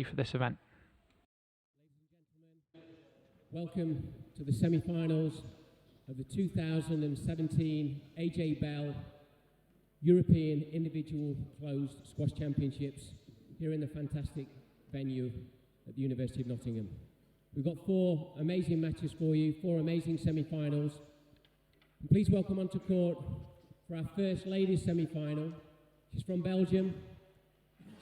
for this event. Welcome to the semi-finals of the 2017 AJ Bell European Individual Closed Squash Championships here in the fantastic venue at the University of Nottingham. We've got 4 amazing matches for you, 4 amazing semi-finals. And please welcome onto court for our first ladies semi-final. She's from Belgium.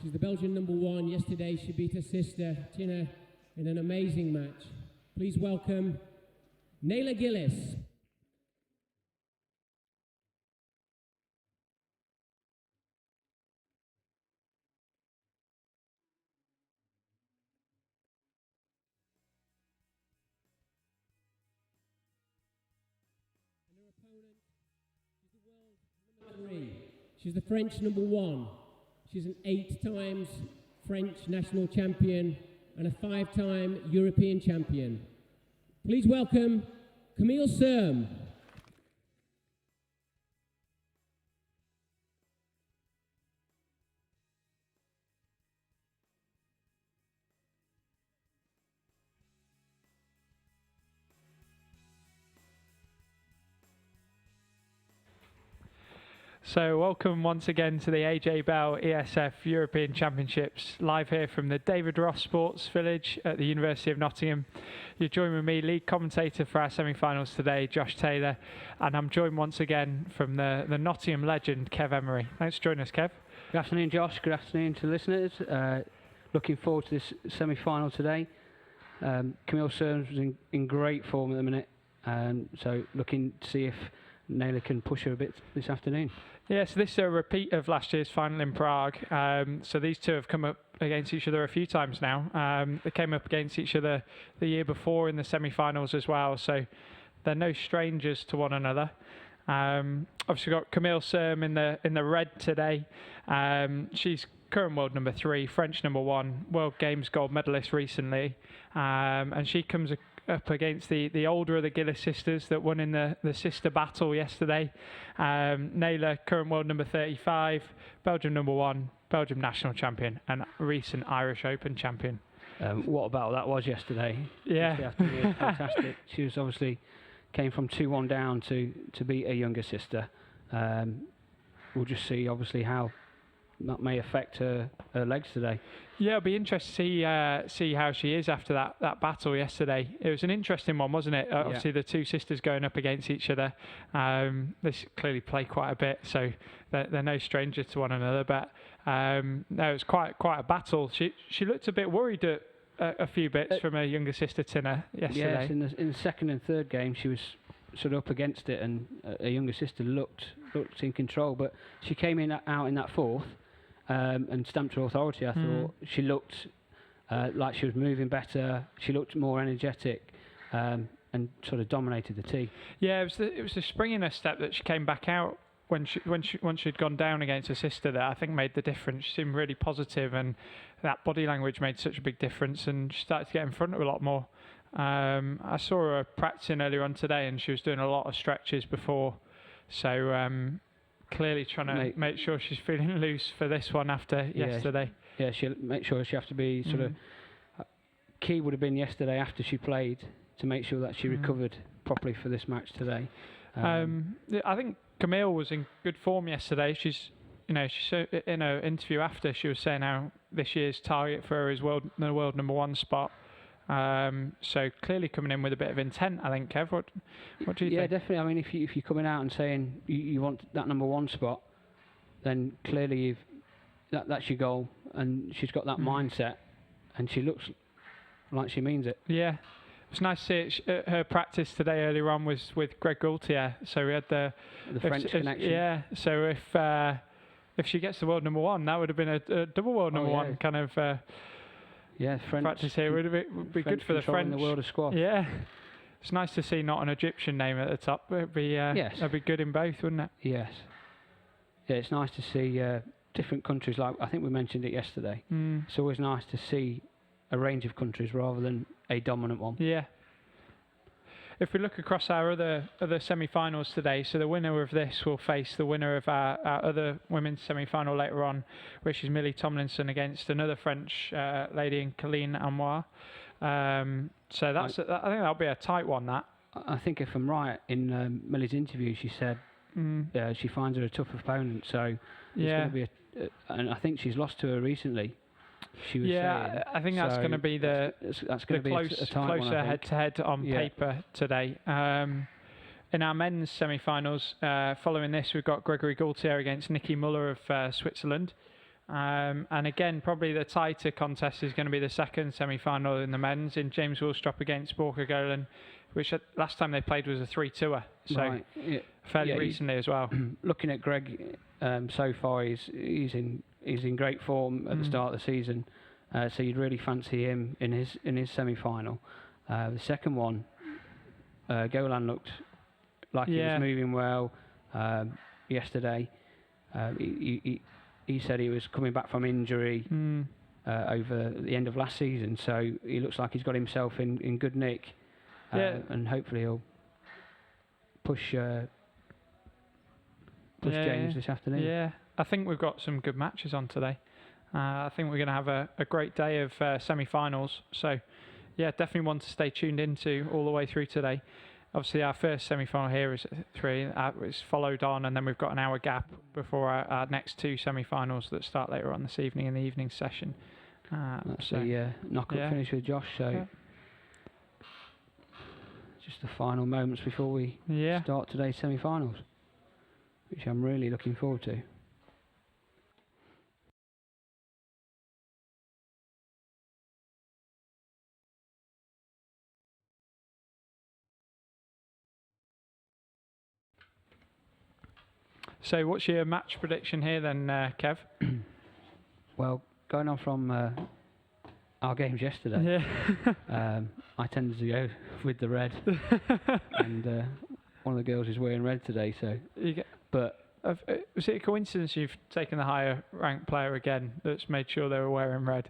She's the Belgian #1. Yesterday she beat her sister Tina in an amazing match. Please welcome Nele Gilis. And her opponent, she's the world #3. She's the French #1. She's an 8 times French national champion and a 5-time European champion. Please welcome Camille Serme. So welcome once again to the AJ Bell ESF European Championships, live here from the David Ross Sports Village at the University of Nottingham. You're joined with me, lead commentator for our semi-finals today, Josh Taylor, and I'm joined once again from the Nottingham legend, Kev Emery. Thanks for joining us, Kev. Good afternoon, Josh. Good afternoon to listeners. Looking forward to this semi-final today. Camille Serme is in great form at the minute, so looking to see if Nele can push her a bit this afternoon. Yeah, so this is a repeat of last year's final in Prague. So these two have come up against each other a few times now. They came up against each other the year before in the semi-finals as well, so they're no strangers to one another. Obviously got Camille Serme in the red today. She's current world #3, French #1, World Games gold medalist recently, and she comes up against the older of the Gilis sisters that won in the sister battle yesterday. Nele, current world #35, Belgium #1, Belgium national champion, and recent Irish Open champion. What a battle that was yesterday. Yeah. Fantastic. She was obviously came from 2-1 down to beat her younger sister. We'll just see obviously how that may affect her legs today. Yeah, it'll be interesting to see how she is after that battle yesterday. It was an interesting one, wasn't it? Obviously, the two sisters going up against each other. They clearly play quite a bit, so they're no stranger to one another. But no, it was quite a battle. She looked a bit worried at a few bits from her younger sister Tina yesterday. Yes, in the second and third game, she was sort of up against it, and her younger sister looked in control. But she came out in that fourth. And stamped her authority. I thought she looked like she was moving better. She looked more energetic and sort of dominated the tee. Yeah, it was the spring in her step that she came back out once she'd gone down against her sister that I think made the difference. She seemed really positive, and that body language made such a big difference, and she started to get in front of her a lot more. I saw her practicing earlier on today, and she was doing a lot of stretches before, so clearly trying to make sure she's feeling loose for this one after yesterday. Yeah, she'll make sure she has to be sort of key would have been yesterday after she played to make sure that she recovered properly for this match today. I think Camille was in good form yesterday. She's in her interview after, she was saying how this year's target for her is the world #1 spot. So clearly coming in with a bit of intent, I think. Kev, what do you think? Yeah, definitely. I mean, if you're coming out and saying you want that #1 spot, then clearly that's your goal, and she's got that mindset, and she looks like she means it. Yeah, it's nice to see it. Her practice today earlier on was with Greg Gaultier, so we had the French connection. Yeah, so if she gets the world #1, that would have been a double world #1 kind of. Yeah, French practice here would be good for the French. In the world of squash. Yeah, it's nice to see not an Egyptian name at the top. It'd be that'd be good in both, wouldn't it? Yes. Yeah, it's nice to see different countries. Like I think we mentioned it yesterday. It's always nice to see a range of countries rather than a dominant one. Yeah. if we look across our other semi-finals today, so the winner of this will face the winner of our other women's semi-final later on, which is Millie Tomlinson against another French lady in Colleen Amoir. So I think that'll be a tight one. That I think if I'm right, in Millie's interview, she said she finds her a tough opponent. So it's going to be and I think she's lost to her recently. She was saying, I think that's going to be that's going to be a tight closer head-to-head on paper today. In our men's semi-finals, following this, we've got Gregory Gaultier against Nicky Muller of Switzerland. And again, probably the tighter contest is going to be the second semi-final in the men's in James Willstrop against Borka Golan, which last time they played was a 3-2er, so fairly recently as well. Looking at Greg so far, he's in great form at the start of the season, so you'd really fancy him in his semi-final. The second one, Golan looked like he was moving well yesterday. He said he was coming back from injury over the end of last season, so he looks like he's got himself in good nick, and hopefully he'll push James this afternoon. Yeah, I think we've got some good matches on today. I think we're going to have a great day of semi-finals, so yeah, definitely one to stay tuned into all the way through today. Obviously, our first semi-final here is at 3. It's followed on, and then we've got an hour gap before our next 2 semi-finals that start later on this evening in the evening session. That's the knock-up finish with Josh. So just the final moments before we start today's semi-finals, which I'm really looking forward to. So what's your match prediction here then, Kev? Well, going on from our games yesterday, I tended to go with the red, and one of the girls is wearing red today. So, was it a coincidence you've taken the higher ranked player again that's made sure they were wearing red?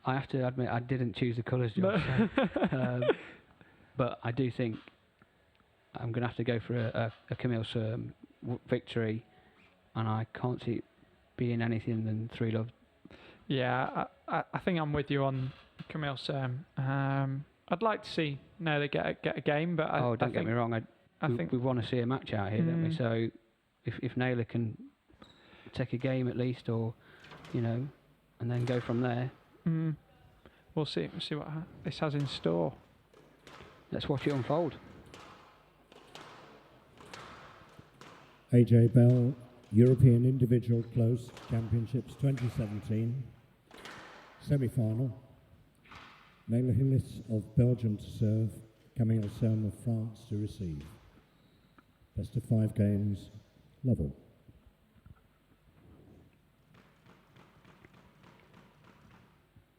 I have to admit I didn't choose the colours, Josh. But I do think I'm going to have to go for a Camille Serme victory, and I can't see it being anything than 3-love. Yeah, I think I'm with you on Camille Serme. I'd like to see Nele get a game, but don't get me wrong. I think we want to see a match out here, don't we? So if Nele can take a game at least, or and then go from there. We'll see what this has in store. Let's watch it unfold. AJ Bell, European Individual Close Championships 2017, semi-final. Nele Gilis of Belgium to serve, Camille Serme of France to receive. Best of 5 games, level.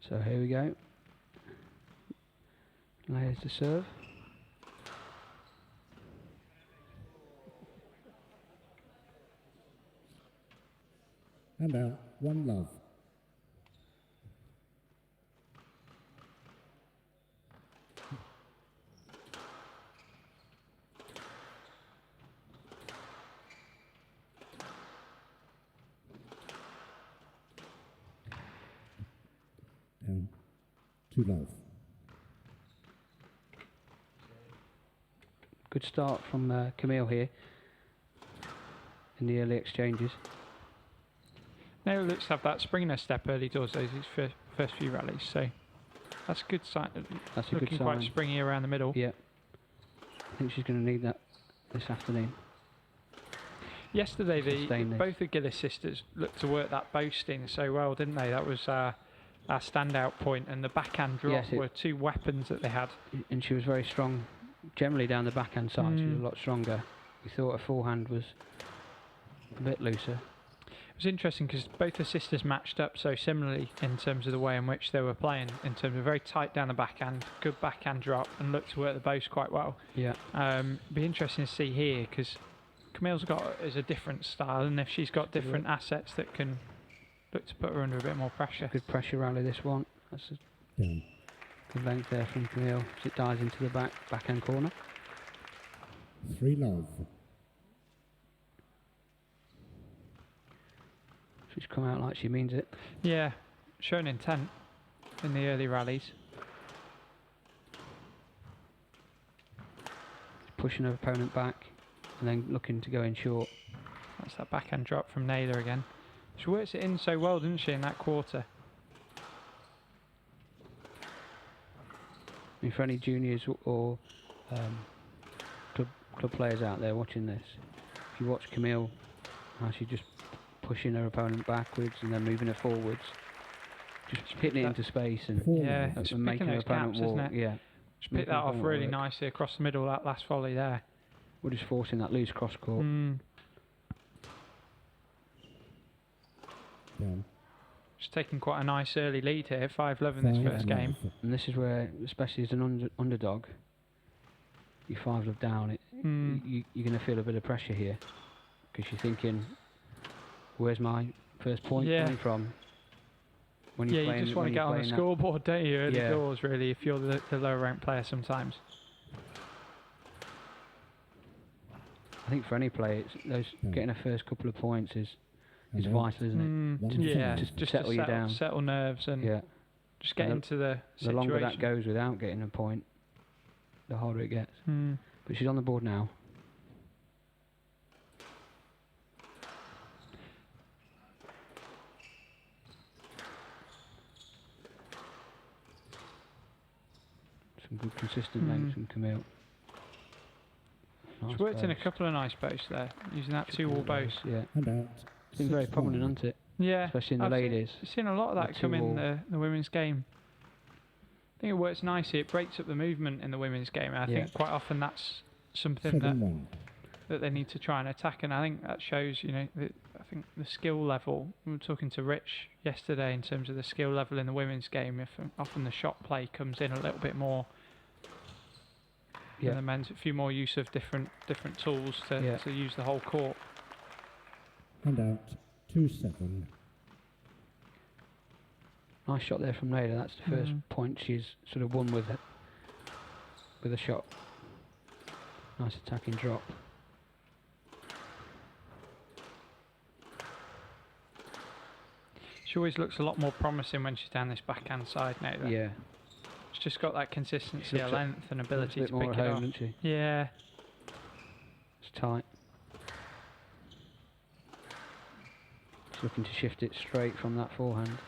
So here we go. Nele's to serve. And out, 1-love. And 2-love. Good start from Camille here in the early exchanges. Nele looks to have that spring in her step early doors, those first few rallies, so that's a good sign. That's a good sign. Looking quite springy around the middle. Yeah, I think she's going to need that this afternoon. Yesterday, both the Gilis sisters looked to work that boasting so well, didn't they? That was our standout point, and the backhand drop were 2 weapons that they had. And she was very strong, generally down the backhand side. She was a lot stronger. We thought her forehand was a bit looser. It was interesting because both the sisters matched up so similarly in terms of the way in which they were playing, in terms of very tight down the backhand, good backhand drop, and looked to work the boast quite well. Yeah. Be interesting to see here, because Camille's is a different style, and if she's got different assets that can look to put her under a bit more pressure. Good pressure rally this one. That's Down. Good length there from Camille as it dives into the backhand corner. 3-love. She's come out like she means it. Yeah, shown intent in the early rallies. Pushing her opponent back and then looking to go in short. That's that backhand drop from Nele again. She works it in so well, didn't she, in that quarter? I mean, for any juniors or club players out there watching this, if you watch Camille, how she just pushing her opponent backwards and then moving her forwards, just hitting it into space and, Yeah, it's and making her those opponent gaps, walk. isn't it? Yeah, She picked that off really nicely across the middle, that last volley there. We're just forcing that loose cross court. Down. She's taking quite a nice early lead here, 5-love in this first game. And this is where, especially as an underdog, you 5-love down, you're going to feel a bit of pressure here because you're thinking, where's my first point coming from? When you're you just want to get on the scoreboard, don't you, early doors, really, if you're the lower ranked player sometimes. I think for any player, getting a first couple of points is vital, isn't it? Yeah, just to settle you down. Settle nerves and just get into the situation. The longer that goes without getting a point, the harder it gets. But she's on the board now. Some good consistent lengths from Camille. She's worked in a couple of nice boasts there, using that 2-wall boast. Yeah. And out. It's been very prominent, hasn't it? Yeah. Especially in the ladies. I've seen a lot of that come in the women's game. I think it works nicely. It breaks up the movement in the women's game. And I think quite often that's something that they need to try and attack. And I think that shows, I think the skill level. We were talking to Rich yesterday in terms of the skill level in the women's game. If often the shot play comes in a little bit more. And the men's a few more use of different tools to use the whole court. And out. 2-7. Nice shot there from Nele. That's the first point she's sort of won with a shot. Nice attacking drop. She always looks a lot more promising when she's down this backhand side now. Yeah. She's just got that consistency, of length and ability to more pick at it home, up. doesn't she? Yeah. It's tight. She's looking to shift it straight from that forehand.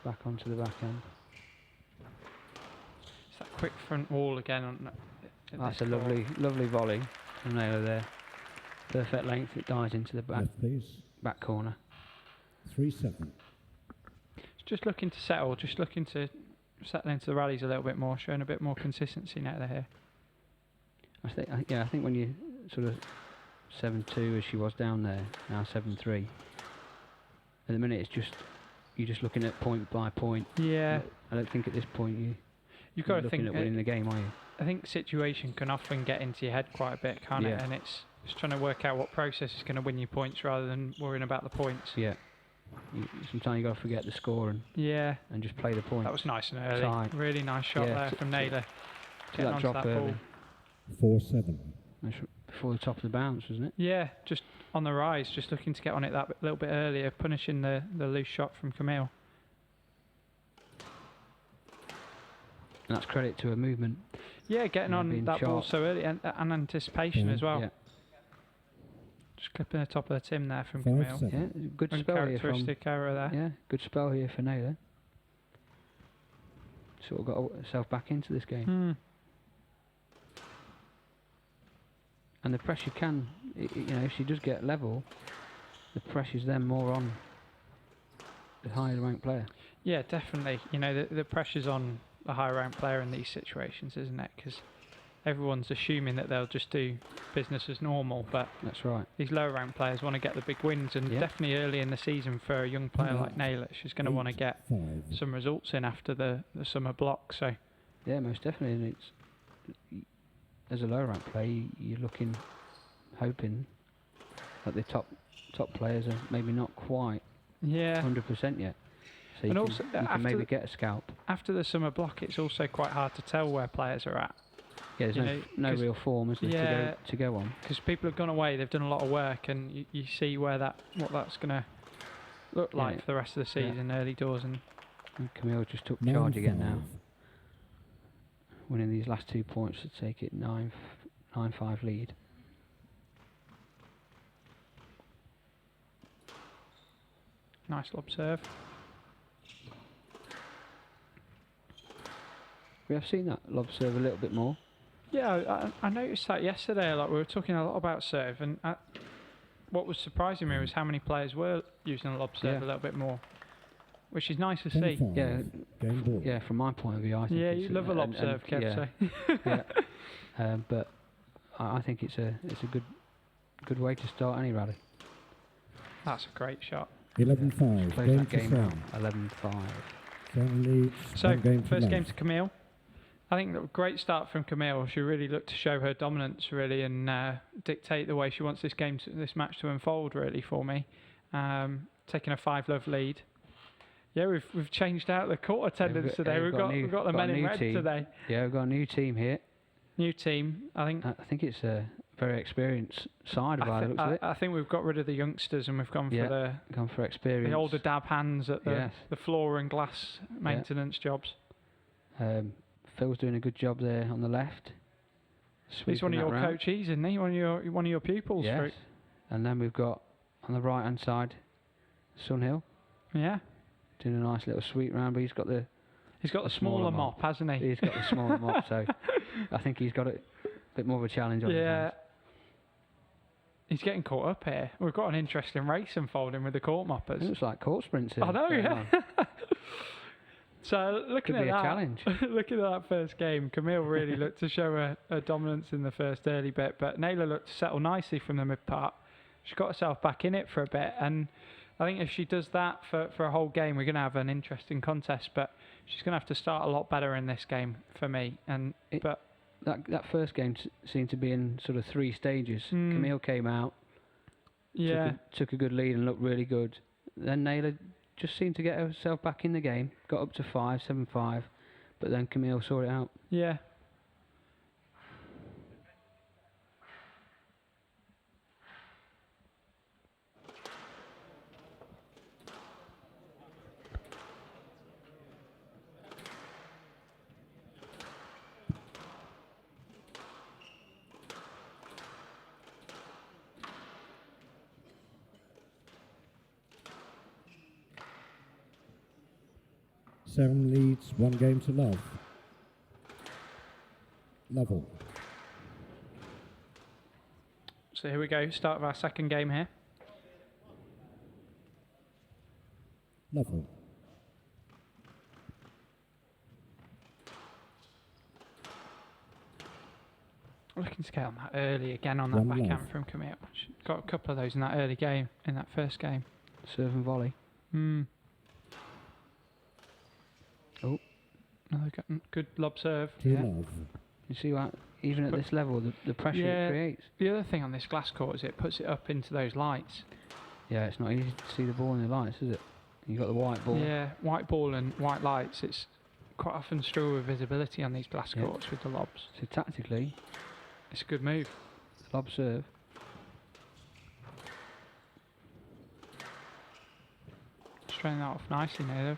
Back onto the backhand. It's that quick front wall again. That's a lovely volley from Nele there. Perfect length. It dives into the back corner. 3-7. Just looking to settle, just looking to settle into the rallies a little bit more, showing a bit more consistency now here. I think when you sort of 7-2 as she was down there, now 7-3. At the minute, you're just looking at point by point. Yeah. I don't think at this point you've got to think at winning the game, are you? I think situation can often get into your head quite a bit, can't it? And it's trying to work out what process is going to win you points rather than worrying about the points. Yeah. Sometimes you got to forget the score and just play the point. That was nice and early. Tight. Really nice shot there from Nele. To that drop early. 4-7. Before the top of the bounce, wasn't it? Yeah, just on the rise, just looking to get on it that little bit earlier, punishing the loose shot from Camille. And that's credit to her movement. Yeah, getting on that ball so early and anticipation as well. Yeah. Just clipping the top of the tim there from Camille. Yeah, good spell here from. Uncharacteristic error there. Yeah, good spell here for Nele. Sort of got herself back into this game. And the pressure can, if she does get level, the pressure's then more on the higher ranked player. Yeah, definitely. The pressure's on a higher ranked player in these situations, isn't it? Because everyone's assuming that they'll just do business as normal, but that's right. These lower ranked players want to get the big wins, and definitely early in the season for a young player like Nele, she's going to want to get some results in after the summer block. So yeah, most definitely. And it's, as a lower ranked player, you're hoping that the top players are maybe not quite 100% yet. So And you also, can, you after can maybe the- get a scalp. After the summer block, it's also quite hard to tell where players are at. Yeah, there's you no, know, no 'cause- real form, is there, Yeah. to go on. Because people have gone away, they've done a lot of work, and you see what that's going to look like Yeah. for the rest of the season, early doors. And And Camille just took 9-5. charge again now, winning these last 2 points to take it 9-5 lead. nice lob serve. We have seen that lob serve a little bit more. Yeah, I noticed that yesterday. Like we were talking a lot about serve, and what was surprising me was how many players were using a lob serve Yeah. a little bit more, which is nice to 10-5. see. Yeah. Game ball. Yeah, from my point of view, I think. Yeah, it's you love a lob serve, Kev. yeah, So. yeah. But I think it's a good way to start any rally. That's a great shot. 11-5. Close Game that to game out, Serme. 11-5. Serme leads. So, one game to first love. game to Camille. I think a great start from Camille. She really looked to show her dominance, really, and dictate the way she wants this match to unfold, really, for me. Taking a 5-love lead. Yeah, we've changed out the court attendance today. We've got the men in red today. Yeah, we've got a new team here. New team. I think it's a very experienced side by the looks of it. I think we've got rid of the youngsters and we've gone for Gone for experience. the older dab hands at Yes. the floor and glass maintenance jobs. Phil's doing a good job there on the left. He's one of Sweeping your that round. coaches, isn't he? One of your pupils. Yes. And then we've got on the right hand side, Sunhill Yeah. doing a nice little sweep round, but he's got the smaller mop, hasn't he? he's got the smaller mop, so I think he's got a bit more of a challenge on his hands. He's getting caught up here. We've got an interesting race unfolding with the court It moppers. looks like court sprints here. I know, going yeah. on. So looking Could at be a that, challenge. looking at that first game, Camille really looked to show her dominance in the first early bit, but Nele looked to settle nicely from the mid part. She got herself back in it for a bit, and I think if she does that for a whole game, we're going to have an interesting contest. But she's going to have to start a lot better in this game for me. That first game seemed to be in sort of 3 stages. Camille came out, took a good lead and looked really good. Then Nele just seemed to get herself back in the game, got up to 7-5, but then Camille saw it out. Yeah. Serme leads 1 game to love. Level. So here we go, start of our second game here. Level. Looking to get on that early again on that 1 backhand love. from Camille. She got a couple of those in that early game, in that first game. Serve and volley. Oh. Another good lob serve. 2 Yeah. love. You see what? Even at this level, the pressure it creates. The other thing on this glass court is it puts it up into those lights. Yeah, it's not easy to see the ball in the lights, is it? You got the white ball. Yeah, white ball and white lights. It's quite often struggle with visibility on these glass Yeah. courts with the lobs. So tactically, It's a good move. lob serve. Straighten that off nicely now, though.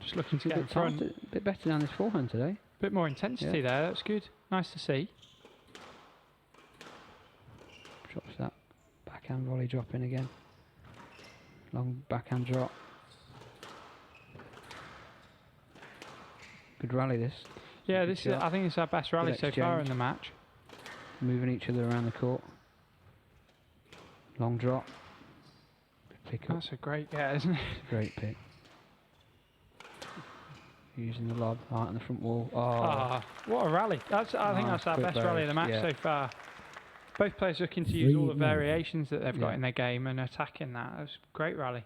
Just looking to A get in bit, front. a bit better down this forehand today. Bit more intensity there. That's good. Nice to see. Drops that backhand volley drop in again. Long backhand drop. Good rally this. Yeah, Good this is. shot. I think it's our best rally so far in exchange. the match. Moving each other around the court. Long drop. Good pick up. That's a great get, isn't it? Great pick. Using the lob right on the front wall. Oh, Ah, what a rally! I think Nice, that's our quick best rally of the match burst, yeah. so far. Both players looking to use all the 3-0. variations that they've got Yeah. in their game and attacking that. It was a great rally.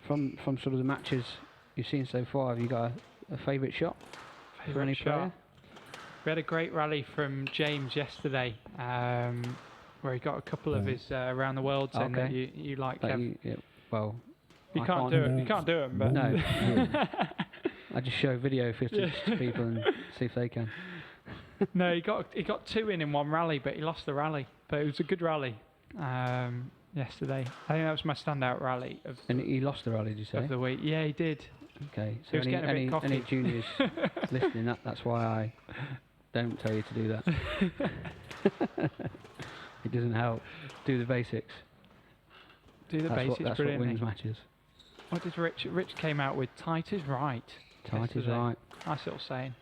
from sort of the matches you've seen so far, have you got a favourite shot for Favourite any shot? player? We had a great rally from James yesterday. where he got a couple of Yeah. his around the world in that Okay. you like. But Kev. well, You I can't do it. You No. can't do them, but No. I just show video footage to people and see if they can. no, he got 2 in one rally, but he lost the rally. But it was a good rally yesterday. I think that was my standout rally And he lost the rally, did you say? of the week. Yeah, he did. Okay. He was getting a bit cocky. any juniors listening, that's why I don't tell you to do that. It doesn't help. Do the basics. Do the basics That's what brilliantly. wins matches. What did Rich? Rich came out with tight is right. Tight is yesterday. right. Nice little saying.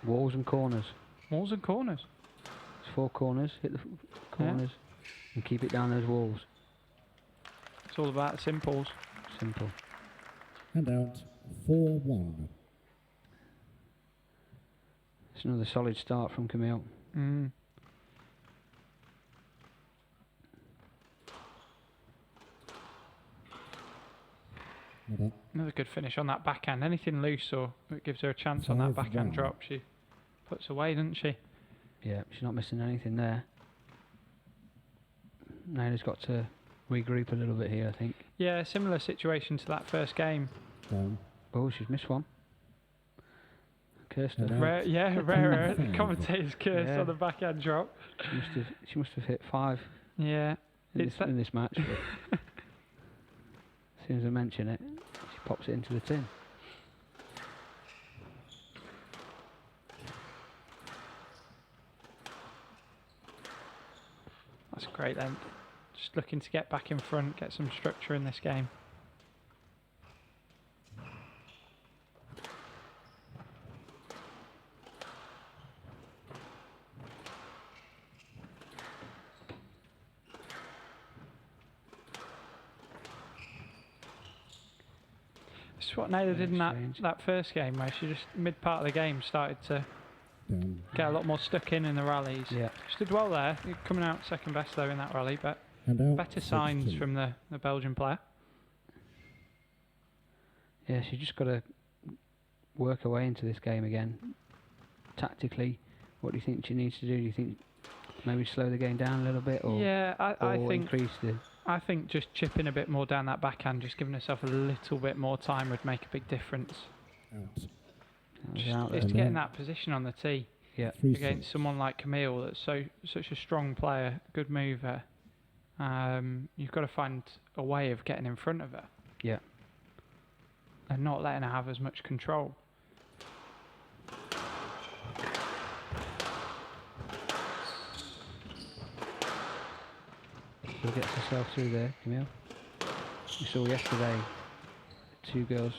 Walls and corners. Walls and corners. It's 4 corners. Hit the corners and keep it down those walls. It's all about the simples. Simple. And out 4-1. It's another solid start from Camille. Mm. Not up. Another good finish on that backhand. Anything loose or it gives her a chance on that 5-1. backhand drop, she puts away, doesn't she? Yeah, she's not missing anything there. Nele's got to regroup a little bit here, I think. Yeah, similar situation to that first game. Down. Oh, she's missed one. Cursed her. And out. Rare. Five. Commentators curse Yeah. on the backhand drop. She must have hit 5 Yeah. in It's that- in this match. But as soon as I mention it, she pops it into the tin. That's great then. Just looking to get back in front, get some structure in this game. This is what Nele did in that first game, where she just mid part of the game started to Down. get a lot more stuck in the rallies. Yeah. She did well there, coming out second best though in that rally, but And out better signs 6-2. from the Belgian player. Yeah, she's just got to work her way into this game again. Tactically, what do you think she needs to do? Do you think maybe slow the game down a little bit, or, Yeah, I or think increase the... I think just chipping a bit more down that backhand, just giving herself a little bit more time would make a big difference. Out. That was out there. It's And getting then- that position on the tee 3-6. against someone like Camille, that's such a strong player, good mover. You've got to find a way of getting in front of her. Yeah. And not letting her have as much control. Still gets herself through there, Camille. We saw yesterday 2 girls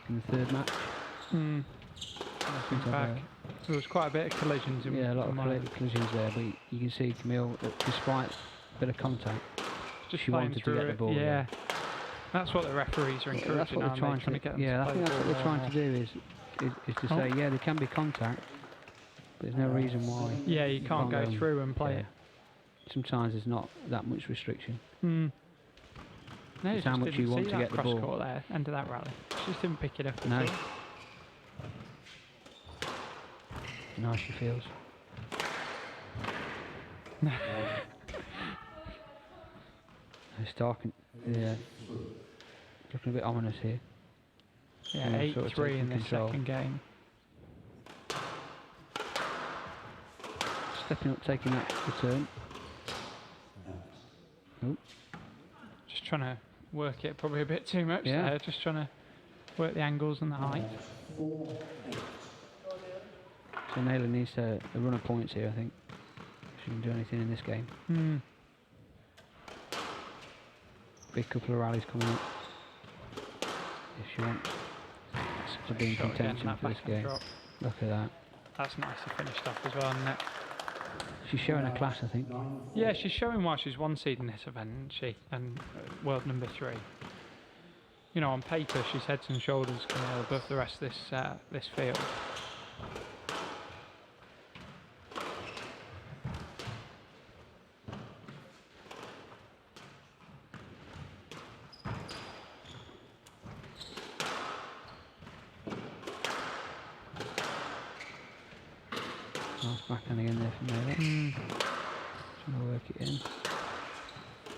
in the 3rd match. Mm. Seems to have Back. There was quite a bit of collisions in a lot in of one collisions there, but you can see Camille, that despite a bit of contact, just she playing wanted to through get the it. ball, Yeah. yeah. That's what the referees are that's encouraging, what they're aren't trying they? Trying to get them yeah, to I play think the that's ball what they're trying more. to do is to Oh. say, yeah, there can be contact, but there's no reason why. Yeah, you can't go and- through and play yeah. it. Sometimes there's not that much restriction. Mm. No, It's how just much didn't you want see to that get the cross ball. court there, end of that rally. Just didn't pick it up. No. at all. How nice she feels. It's talking, yeah, looking a bit ominous here. Yeah, Yeah, sort of 8-3 in taking this control. second game. Stepping up, taking that return. Just trying to work it probably a bit too much Yeah. there. Just trying to work the angles and the height. So Nele needs a run of points here, I think. If she can do anything in this game. Mm. Big couple of rallies coming up. If she wants to be in Shot again, contention that for this backhand game. drop. Look at that. That's nicely finished off as well, isn't it? She's showing her class, I think. Yeah, she's showing why she's one seed in this event, isn't she? And world number 3. You know, on paper, she's heads and shoulders above the rest of this field. Nice backhand again there from Nele. Trying to work it in.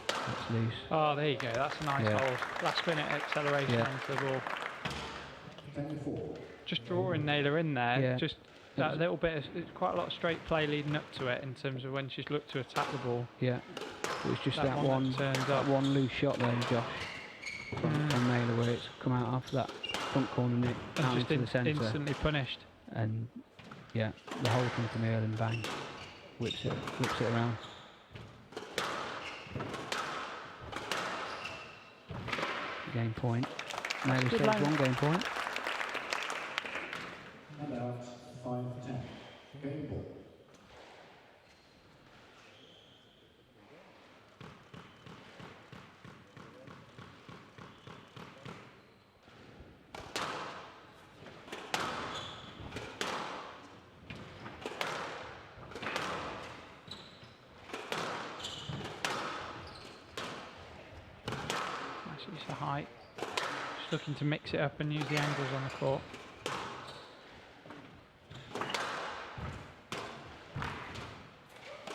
That's loose. Oh, there you go. That's a nice hold. Last minute acceleration onto the ball. Just drawing Nele in there. Yeah. Just that little bit. It's quite a lot of straight play leading up to it in terms of when she's looked to attack the ball. Yeah. It was just that one one loose shot there, Josh, from Nele, where it's come out after that front corner nick out into the centre. Instantly punished. And yeah, the whole thing from here and bang, whips it around. Game point. Nele saves one game point. And out 5-10. Game ball. Use the height. Just looking to mix it up and use the angles on the court.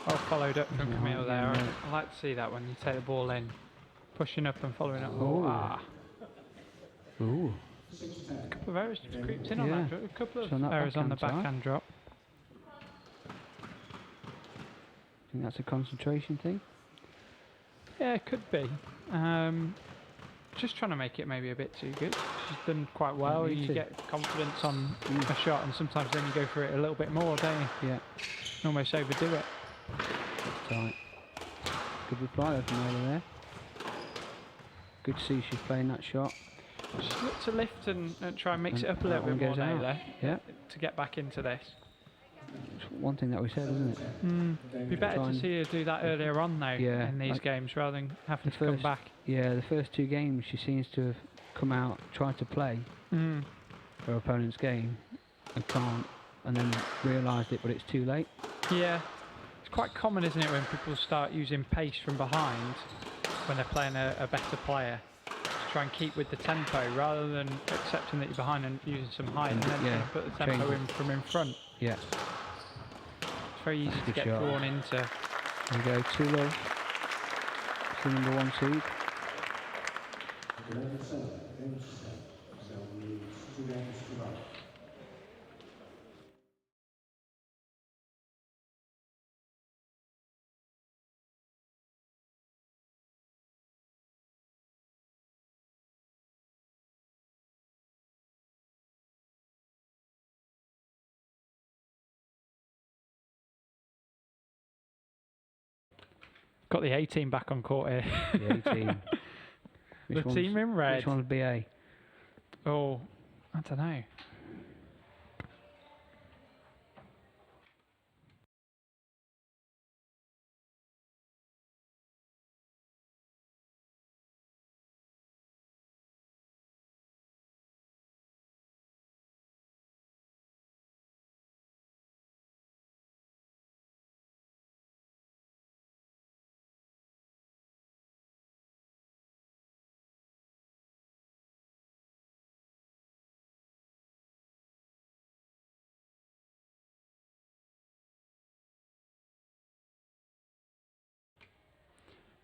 Well followed up from Camille there. I like to see that when you take the ball in, pushing up and following up. Ooh. A couple of errors creeped in on that. A couple of that errors on the backhand backhand drop. Think that's a concentration thing? Yeah, it could be. Just trying to make it maybe a bit too good. She's done quite well. You get confidence on a shot, and sometimes then you go for it a little bit more, don't you? Yeah. And almost overdo it. That's right. Good reply there from Nele there. Good to see she's playing that shot. Just look to lift and try and mix it up a little bit more, Nele, to get back into this. It's one thing that we said, isn't it? It'd be better to see her do that earlier on, though, in these games, rather than having to come back. Yeah, the first two games she seems to have come out, tried to play her opponent's game and can't, and then realised it, but it's too late. Yeah, it's quite common, isn't it, when people start using pace from behind when they're playing a better player, to try and keep with the tempo, rather than accepting that you're behind and using some height and then trying to put the tempo in from in front. Yeah. It's very easy to get drawn into. There we go, 2-0. It's the number 1 seed. Got the A team back on court here. The A team. The team in red. Which one's BA? Oh, I don't know.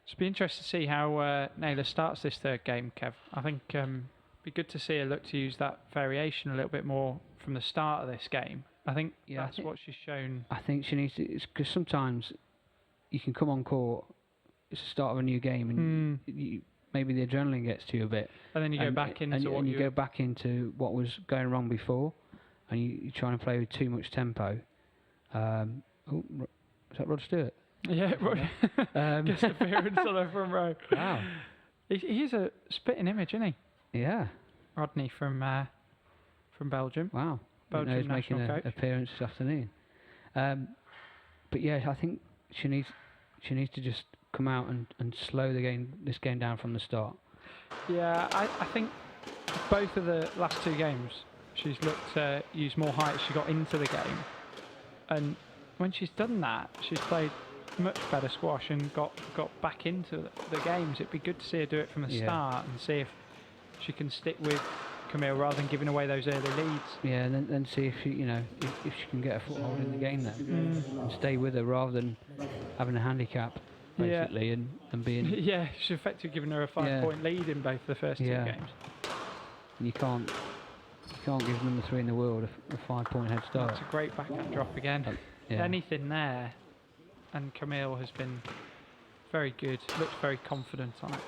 It's be interesting to see how Nele starts this third game, Kev. I think be good to see her look to use that variation a little bit more from the start of this game. I think that's what she's shown. I think she needs to, because sometimes you can come on court, it's the start of a new game, and maybe the adrenaline gets to you a bit. And then you go back into and you go back into what was going wrong before, and you're trying to play with too much tempo. Is that Rod Stewart? Yeah, guest appearance on the front row. Wow. He's a spitting image, isn't he? Yeah. Rodney from Belgium. Wow. Belgium he's national making coach. an appearance this afternoon. But yeah, I think she needs to just come out and slow this game down from the start. Yeah, I think both of the last two games she's looked to use more height as she got into the game, and when she's done that, she's played much better squash and got back into the games. It'd be good to see her do it from the start and see if she can stick with Camille rather than giving away those early leads. Yeah, and then see if she, if she can get a foothold in the game then, and stay with her rather than having a handicap basically and being. Yeah, she's effectively given her a 5-point lead in both the first two games. And you can't give number 3 in the world a 5-point head start. That's a great backhand drop again. Anything there, and Camille has been very good. Looks very confident on it.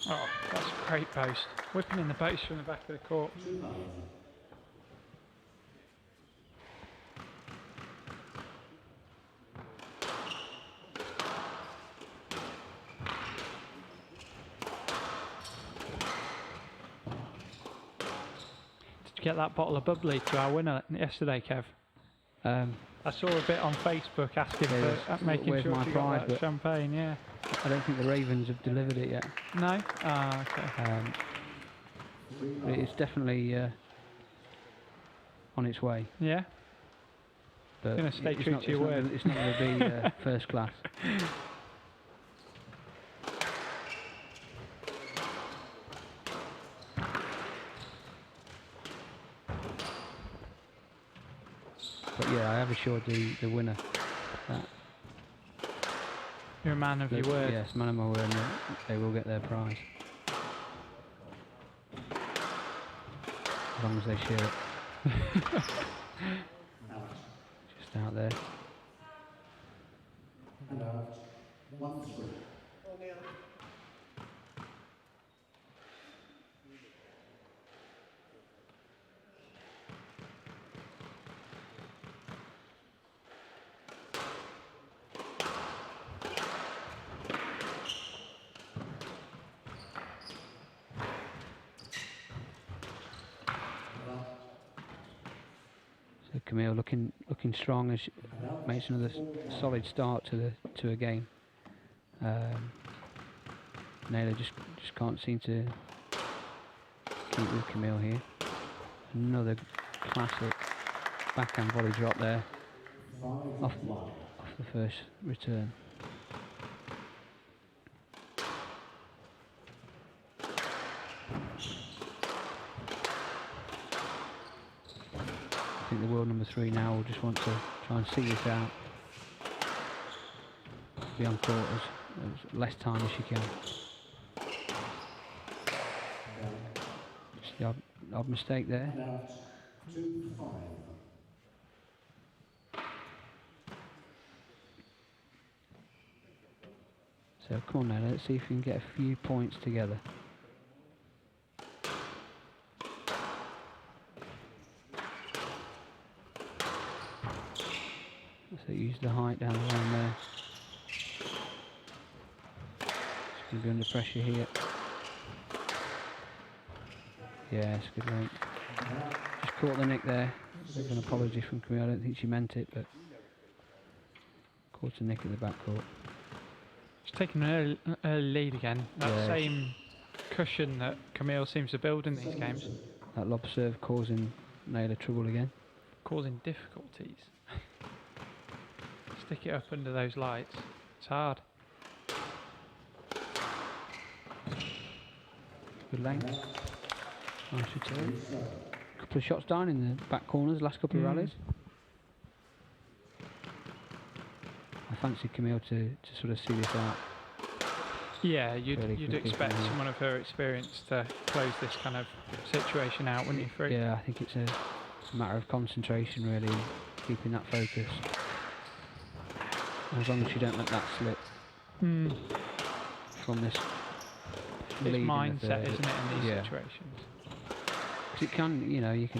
Oh, that's a great post. Whipping in the post from the back of the court. Did you get that bottle of bubbly to our winner yesterday, Kev? I saw a bit on Facebook asking for making sure my she prize, got that champagne, yeah. I don't think the Ravens have delivered it yet. No? Ah, okay. But it's definitely on its way. Yeah? But Going to stay true to your word. It's not going to be first class. But yeah, I have assured the winner that You're a man of your word. Yes, man of my word, and they will get their prize. As long as they share it. Just out there. So Camille looking strong as she makes another solid start to a game. Nele just can't seem to keep with Camille here. Another classic backhand volley drop there off the first return. I think the world number 3 now will just want to try and see this out. Be on court as less time as she can. Just the odd mistake there. So come on now, let's see if we can get a few points together. So use the height down the line there. She's going to be under pressure here. Yeah, it's a good length. Just caught the nick there. There's an apology from Camille. I don't think she meant it, but caught a nick in the backcourt. She's taking an early lead again. That same cushion that Camille seems to build in these games. That lob serve causing Nele trouble again. Causing difficulties. Stick it up under those lights. It's hard. Good length. Nice return. Couple of shots down in the back corners, last couple of rallies. I fancy Camille to sort of see this out. Yeah, you'd expect someone of her experience to close this kind of situation out, wouldn't you, Free? Yeah, I think it's a matter of concentration really, keeping that focus. As long as you don't let that slip from this It's lead mindset, isn't it, in these situations? Because it can, it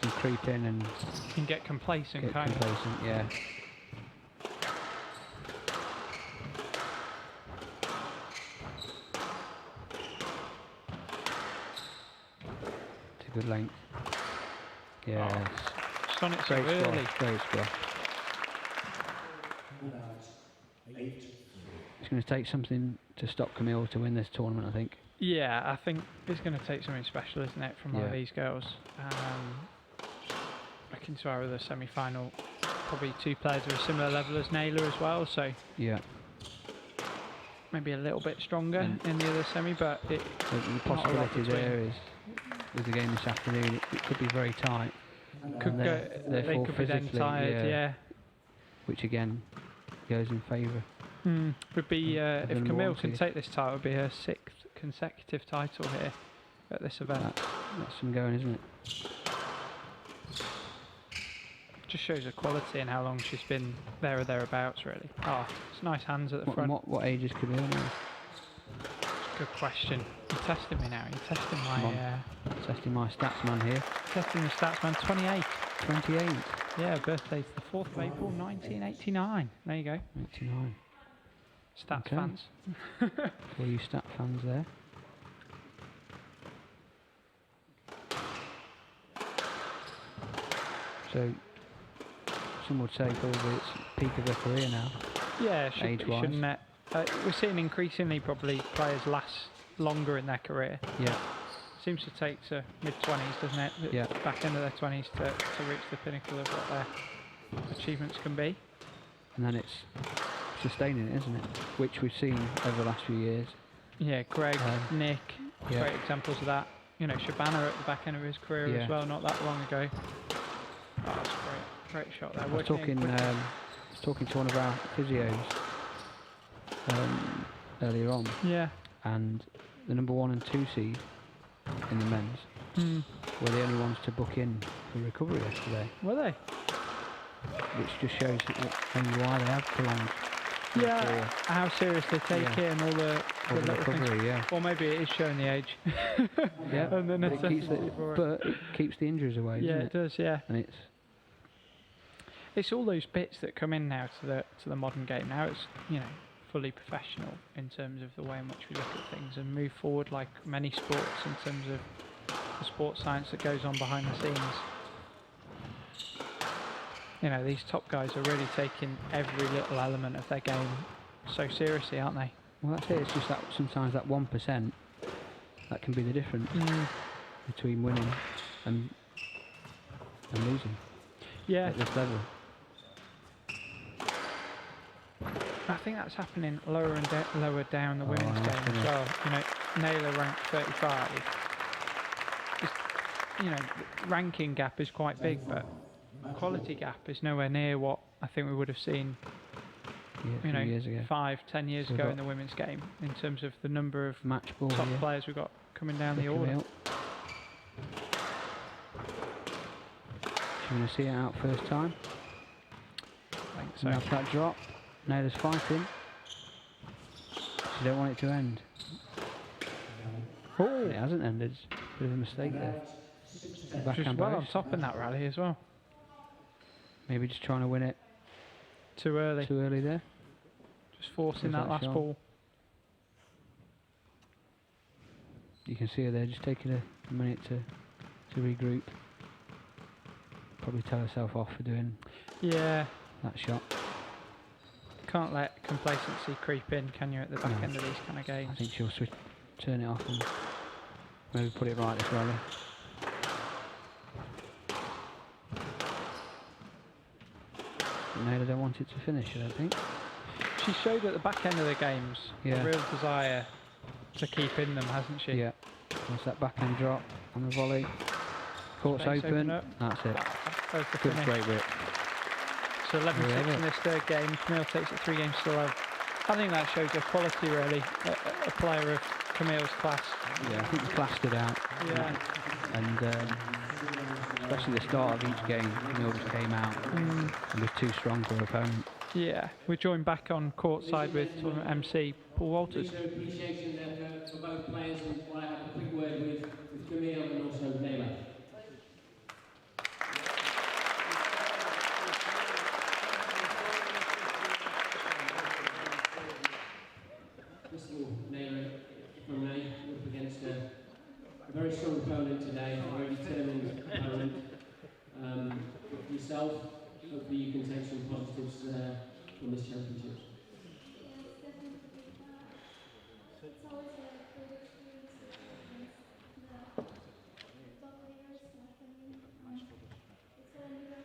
can creep in and You can get complacent, can't you? Yeah. It's a good length. Yes. Just on it so early. Great squash. It's going to take something to stop Camille to win this tournament, I think. Yeah, I think it's going to take something special, isn't it, from one of these girls. I looking to our other semi-final, probably two players of a similar level as Nele as well, so Yeah. maybe a little bit stronger in the other semi, but The possibility there is, with the game this afternoon, it could be very tight. could go, they therefore could be then physically, tired, yeah. Which again goes in favour. Would be if Than Camille can wanted. take this title, it would be her 6th consecutive title here at this event. That's some going, isn't it? Just shows her quality and how long she's been there or thereabouts, really. Oh, it's nice hands at the front. What age is Camille now? Good question. You're testing me now. You're testing my Testing my stats man here. testing the stats, man. 28. 28. Yeah, birthday's the 4th of April, 1989. There you go. 89. Stats Okay. fans. For you stat fans there. So, some would say probably it's peak of their career now. Yeah, should be, Age-wise. shouldn't it? We're seeing increasingly probably players last longer in their career. Yeah. Seems to take to mid-20s, doesn't it? The Yeah. back end of their 20s to reach the pinnacle of what their achievements can be. And then it's sustaining it, isn't it? Which we've seen over the last few years. Yeah, Greg, Nick, yeah. great examples of that. You know, Shabana at the back end of his career Yeah. as well, not that long ago. Oh, that's great. Great shot there. I was Working in talking, quick- talking to one of our physios earlier on, yeah. and the number 1 and 2 seed in the men's were the only ones to book in for recovery yesterday, Were they? which just shows maybe why they have prolonged. Yeah. How serious they take Yeah. it and all the Or the little things. recovery, yeah. Or maybe it is showing the age. Yeah, And the but it keeps necessity for it. but it keeps the injuries away, Yeah, doesn't it does, yeah. And It's all those bits that come in now to the modern game. Now it's, you know, fully professional in terms of the way in which we look at things and move forward like many sports in terms of the sports science that goes on behind the scenes. You know, these top guys are really taking every little element of their game so seriously, aren't they? well, that's it. It's just that sometimes that 1% that can be the difference between winning and losing Yeah, at this level. I think that's happening lower and lower down the women's yeah, game as well. You know, Nele ranked 35. You know, the ranking gap is quite big, but quality gap is nowhere near what I think we would have seen, Yeah, a you few know, years ago. 5-10 years So ago we've in the women's game in terms of the number of Match ball top here. players we've got coming down the Look order. Camille. She's going to see it out first time. I think so. Now that drop. Nele's fighting. She don't want it to end. Oh, It hasn't ended. Bit of a mistake there. just Backhand well on post. top in that rally as well. Maybe just trying to win it Too early, too early there. just forcing Was that that last shot? ball. You can see her there just taking a minute to regroup. Probably tell herself off for doing Yeah, that shot. can't let complacency creep in, can you, at the back No. end of these kind of I games? think she'll turn it off and maybe put it right this rally. Nele don't want it to finish, I don't think. She showed at the back end of the games Yeah. a real desire to keep in them, hasn't she? Yeah. Once that backhand drop on the volley. Court's Space open. open up. That's it. Both the Good finish. straight whip. So 11-6 Yeah. in this third game. Camille takes it 3 games to love. I think that shows her quality, really. A player of Camille's class. Yeah, I think the class stood out. Yeah. And especially the start of each game, Camille just came out and was too strong for her opponent. Yeah. We're joined back on court side with tournament MC Paul Walters. Show appreciation there for both players, and I have a quick word with Camille and also Nele. First of all, Nele, from me, up against a very strong opponent today, a very determined opponent. For yourself, hopefully you can take some positives from this championship. It's always a great experience to play against the top players, not only it's a new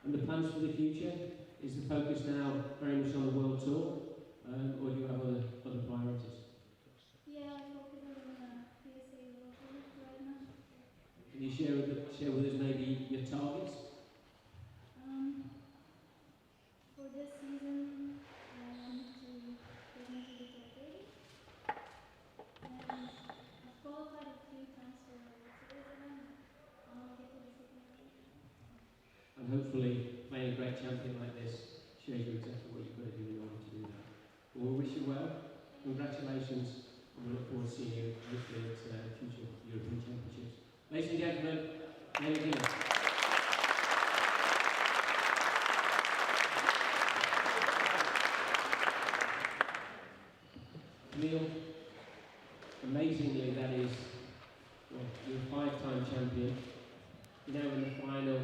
And the plans for the future? Is the focus now very much on the world tour, or do you have other priorities? Yeah, I'm focusing on PSA level right now. Can you share with us maybe your targets? For this season, I want to get into the top 30. And I've qualified a few times for series event. I want to get to the second round. And hopefully playing a great champion like this shows you exactly what you've got to do in order to do that. Well, we wish you well. Congratulations, and we look forward to seeing you hopefully at future European Championships. Ladies and gentlemen, Nele Gilis. Camille, amazingly, that is, well, you're a 5-time champion. You're now in the final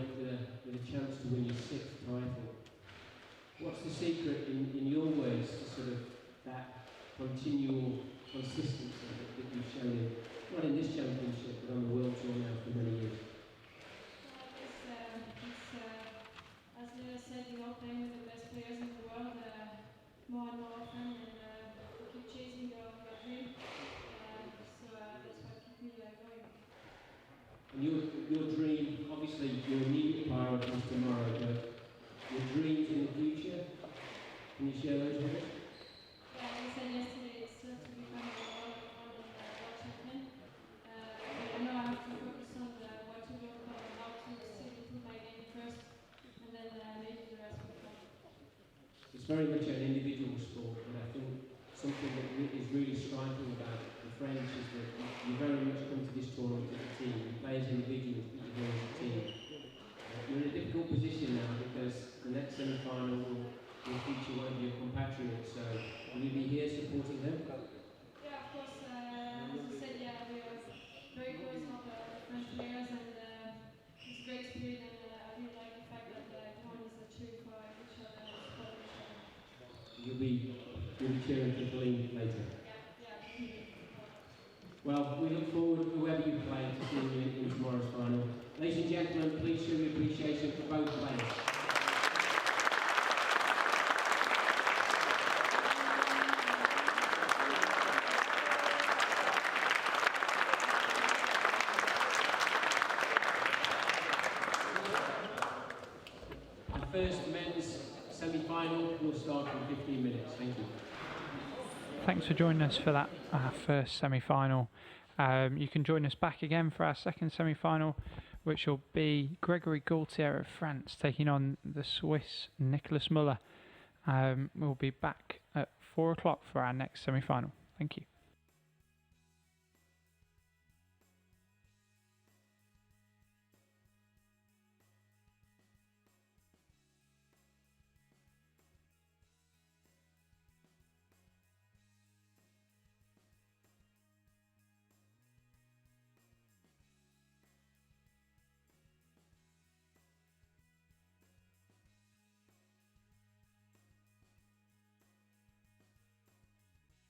with a chance to win your 6th title. What's the secret, in your words, to sort of that continual consistency that you've shown, not in this championship, but on the world tour now for many years? As Nele said, playing with the best players in the world more and more often, and keep chasing your dream. So that's what keeps me going. And your dream, obviously your immediate priority is tomorrow, but your dreams in the future, can you share those with us? Yeah, as I said yesterday, it's still to become a world champion. I know I have to focus on what to work on and how to still improve my game first, and then maybe the rest will come. It's very much an individual sport, but I think something that is really striking about the French is that you very much come to this tournament as a team. You play as individuals, but you go as a team. You're in a difficult position now because the next semi-final will feature one of your compatriots. So will you be here supporting them? Yeah, of course. As you said, yeah, we are very close with the French players, and it's a great spirit, and I really like the fact that everyone is cheering for each other and supporting each other. You'll be cheering for Colleen later. Yeah. Well, we look forward, whoever you play, to seeing you in tomorrow's final. Ladies and gentlemen, please show your appreciation for both players. Our first men's semi-final will start in 15 minutes. Thank you. Thanks for joining us for that first semi-final. You can join us back again for our second semi-final, which will be Gregory Gaultier of France taking on the Swiss Nicolas Muller. We'll be back at 4 o'clock for our next semi-final. Thank you.